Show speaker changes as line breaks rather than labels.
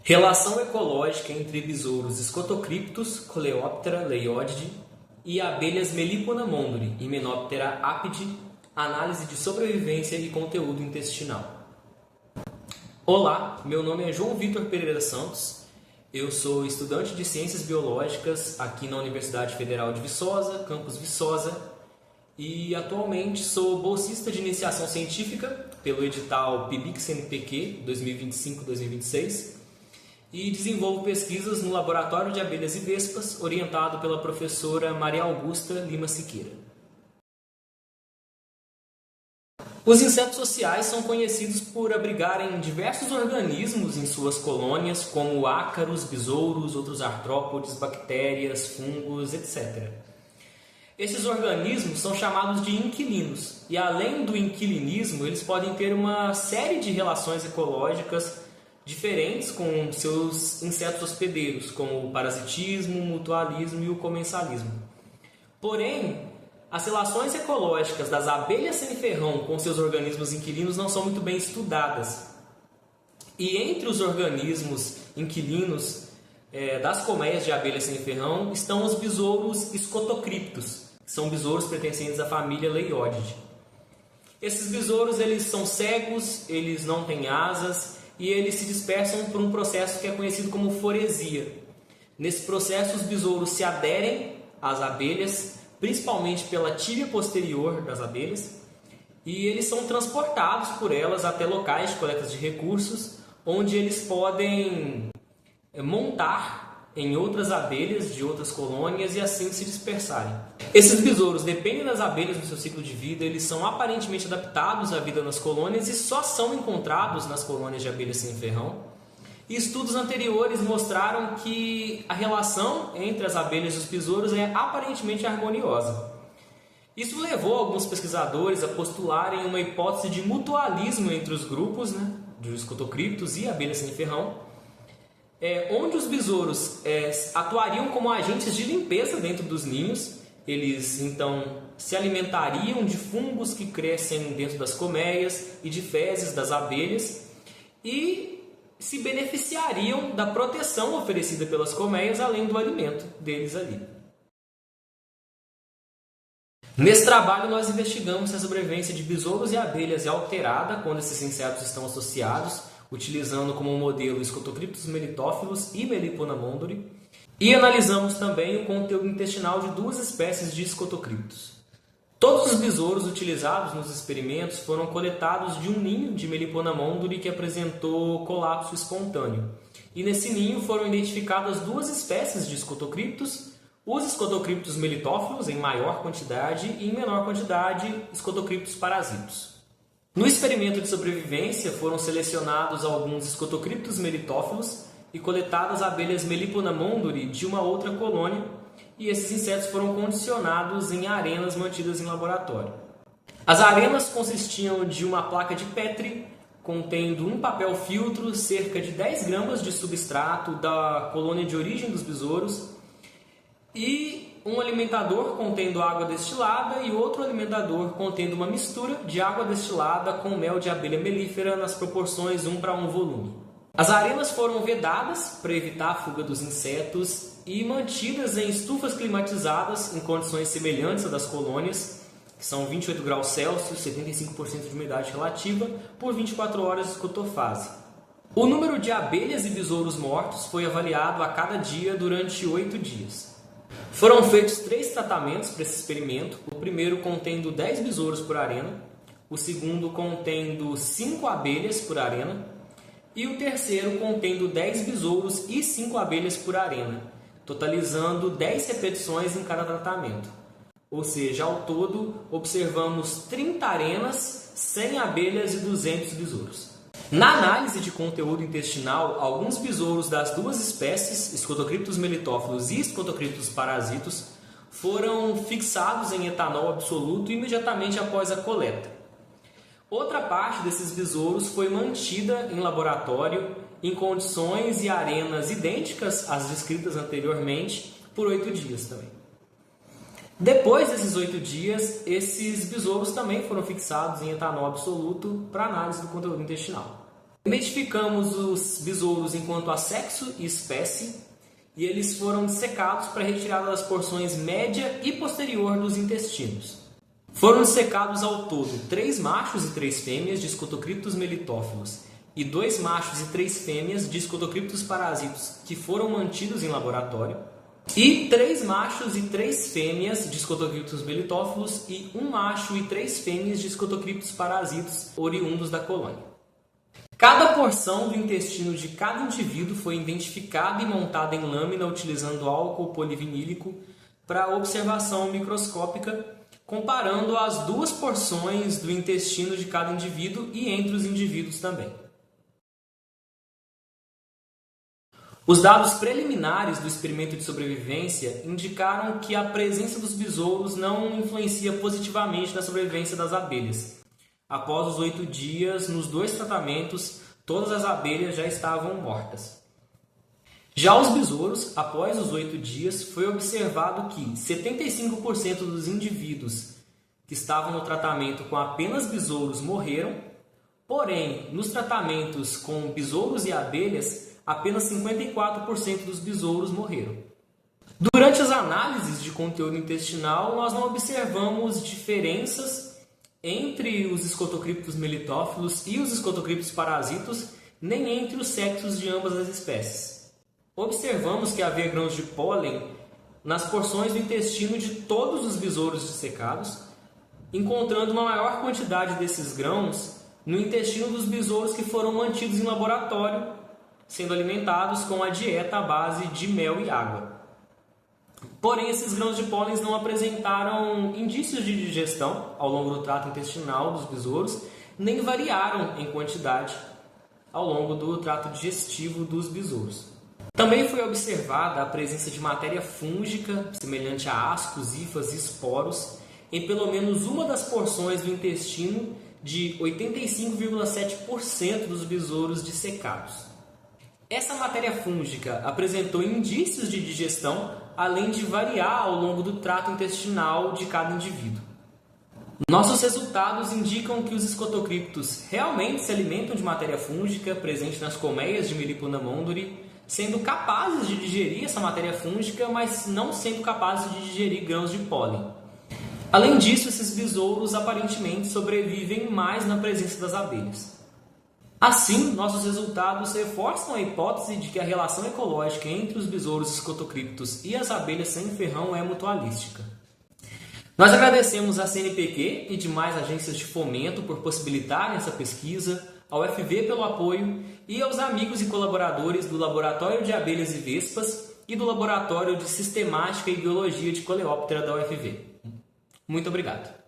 Relação ecológica entre besouros Scotocriptus, Coleoptera leiodide e abelhas Melipona mondori, Hymenoptera apide, análise de sobrevivência e conteúdo intestinal. Olá, meu nome é João Vitor Pereira Santos, eu sou estudante de Ciências Biológicas aqui na Universidade Federal de Viçosa, campus Viçosa, e atualmente sou bolsista de iniciação científica pelo edital PIBIC-CNPq 2025-2026 e desenvolvo pesquisas no Laboratório de Abelhas e Vespas, orientado pela professora Maria Augusta Lima Siqueira. Os insetos sociais são conhecidos por abrigarem diversos organismos em suas colônias, como ácaros, besouros, outros artrópodes, bactérias, fungos, etc. Esses organismos são chamados de inquilinos, e além do inquilinismo, eles podem ter uma série de relações ecológicas diferentes com seus insetos hospedeiros, como o parasitismo, o mutualismo e o comensalismo. Porém, as relações ecológicas das abelhas sem ferrão com seus organismos inquilinos não são muito bem estudadas. E entre os organismos inquilinos das colmeias de abelhas sem ferrão estão os besouros Scotocriptus, que são besouros pertencentes à família Leiodide. Esses besouros eles são cegos, eles não têm asas e eles se dispersam por um processo que é conhecido como foresia. Nesse processo, os besouros se aderem às abelhas, principalmente pela tíbia posterior das abelhas, e eles são transportados por elas até locais de coleta de recursos, onde eles podem montar em outras abelhas de outras colônias e assim se dispersarem. Esses besouros dependem das abelhas no seu ciclo de vida, eles são aparentemente adaptados à vida nas colônias e só são encontrados nas colônias de abelhas sem ferrão. E estudos anteriores mostraram que a relação entre as abelhas e os besouros é aparentemente harmoniosa. Isso levou alguns pesquisadores a postularem uma hipótese de mutualismo entre os grupos, dos Scotocriptus e abelhas sem ferrão, onde os besouros atuariam como agentes de limpeza dentro dos ninhos. Eles então se alimentariam de fungos que crescem dentro das colmeias e de fezes das abelhas e se beneficiariam da proteção oferecida pelas colmeias, além do alimento deles ali. Nesse trabalho nós investigamos se a sobrevivência de besouros e abelhas é alterada quando esses insetos estão associados, utilizando como modelo Scotocriptus melitophilus e Melipona mondori, e analisamos também o conteúdo intestinal de duas espécies de Scotocriptus. Todos os besouros utilizados nos experimentos foram coletados de um ninho de Melipona mondori que apresentou colapso espontâneo. E nesse ninho foram identificadas duas espécies de Scotocriptus, os Scotocriptus melitophilus em maior quantidade e em menor quantidade Scotocriptus parasitos. No experimento de sobrevivência foram selecionados alguns Scotocriptus melitophilus e coletadas abelhas Melipona mondori de uma outra colônia, e esses insetos foram condicionados em arenas mantidas em laboratório. As arenas consistiam de uma placa de Petri contendo um papel filtro, cerca de 10 gramas de substrato da colônia de origem dos besouros e um alimentador contendo água destilada e outro alimentador contendo uma mistura de água destilada com mel de abelha melífera nas proporções 1:1 volume. As arenas foram vedadas para evitar a fuga dos insetos e mantidas em estufas climatizadas em condições semelhantes às das colônias, que são 28 graus Celsius, 75% de umidade relativa, por 24 horas de escotofase. O número de abelhas e besouros mortos foi avaliado a cada dia durante 8 dias. Foram feitos 3 tratamentos para esse experimento, o primeiro contendo 10 besouros por arena, o segundo contendo 5 abelhas por arena, e o terceiro contendo 10 besouros e 5 abelhas por arena, totalizando 10 repetições em cada tratamento. Ou seja, ao todo, observamos 30 arenas, 100 abelhas e 200 besouros. Na análise de conteúdo intestinal, alguns besouros das duas espécies, Scotocriptus melitophilus e Scotocriptus parasitos, foram fixados em etanol absoluto imediatamente após a coleta. Outra parte desses besouros foi mantida em laboratório em condições e arenas idênticas às descritas anteriormente por 8 dias também. Depois desses 8 dias, esses besouros também foram fixados em etanol absoluto para análise do conteúdo intestinal. Identificamos os besouros enquanto a sexo e espécie e eles foram dissecados para retirada das porções média e posterior dos intestinos. Foram dissecados ao todo 3 machos e 3 fêmeas de Scotocryptus melitophilos e 2 machos e 3 fêmeas de Scotocryptus parasitos que foram mantidos em laboratório e 3 machos e 3 fêmeas de Scotocryptus melitophilos e 1 macho e 3 fêmeas de Scotocryptus parasitos oriundos da colônia. Cada porção do intestino de cada indivíduo foi identificada e montada em lâmina utilizando álcool polivinílico para observação microscópica, comparando as 2 porções do intestino de cada indivíduo e entre os indivíduos também. Os dados preliminares do experimento de sobrevivência indicaram que a presença dos besouros não influencia positivamente na sobrevivência das abelhas. Após os 8 dias, nos 2 tratamentos, todas as abelhas já estavam mortas. Já os besouros, após os 8 dias, foi observado que 75% dos indivíduos que estavam no tratamento com apenas besouros morreram, porém, nos tratamentos com besouros e abelhas, apenas 54% dos besouros morreram. Durante as análises de conteúdo intestinal, nós não observamos diferenças entre os Scotocryptus melitophilos e os Scotocryptus parasitos, nem entre os sexos de ambas as espécies. Observamos que havia grãos de pólen nas porções do intestino de todos os besouros dissecados, encontrando uma maior quantidade desses grãos no intestino dos besouros que foram mantidos em laboratório, sendo alimentados com a dieta à base de mel e água. Porém, esses grãos de pólen não apresentaram indícios de digestão ao longo do trato intestinal dos besouros, nem variaram em quantidade ao longo do trato digestivo dos besouros. Também foi observada a presença de matéria fúngica, semelhante a ascos, hifas e esporos, em pelo menos uma das porções do intestino de 85,7% dos besouros dissecados. Essa matéria fúngica apresentou indícios de digestão, além de variar ao longo do trato intestinal de cada indivíduo. Nossos resultados indicam que os Scotocryptus realmente se alimentam de matéria fúngica presente nas colmeias de Melipona mondori, sendo capazes de digerir essa matéria fúngica, mas não sendo capazes de digerir grãos de pólen. Além disso, esses besouros aparentemente sobrevivem mais na presença das abelhas. Assim, nossos resultados reforçam a hipótese de que a relação ecológica entre os besouros Scotocryptus e as abelhas sem ferrão é mutualística. Nós agradecemos à CNPq e demais agências de fomento por possibilitarem essa pesquisa, ao FV pelo apoio e aos amigos e colaboradores do Laboratório de Abelhas e Vespas e do Laboratório de Sistemática e Biologia de Coleóptera da UFV. Muito obrigado.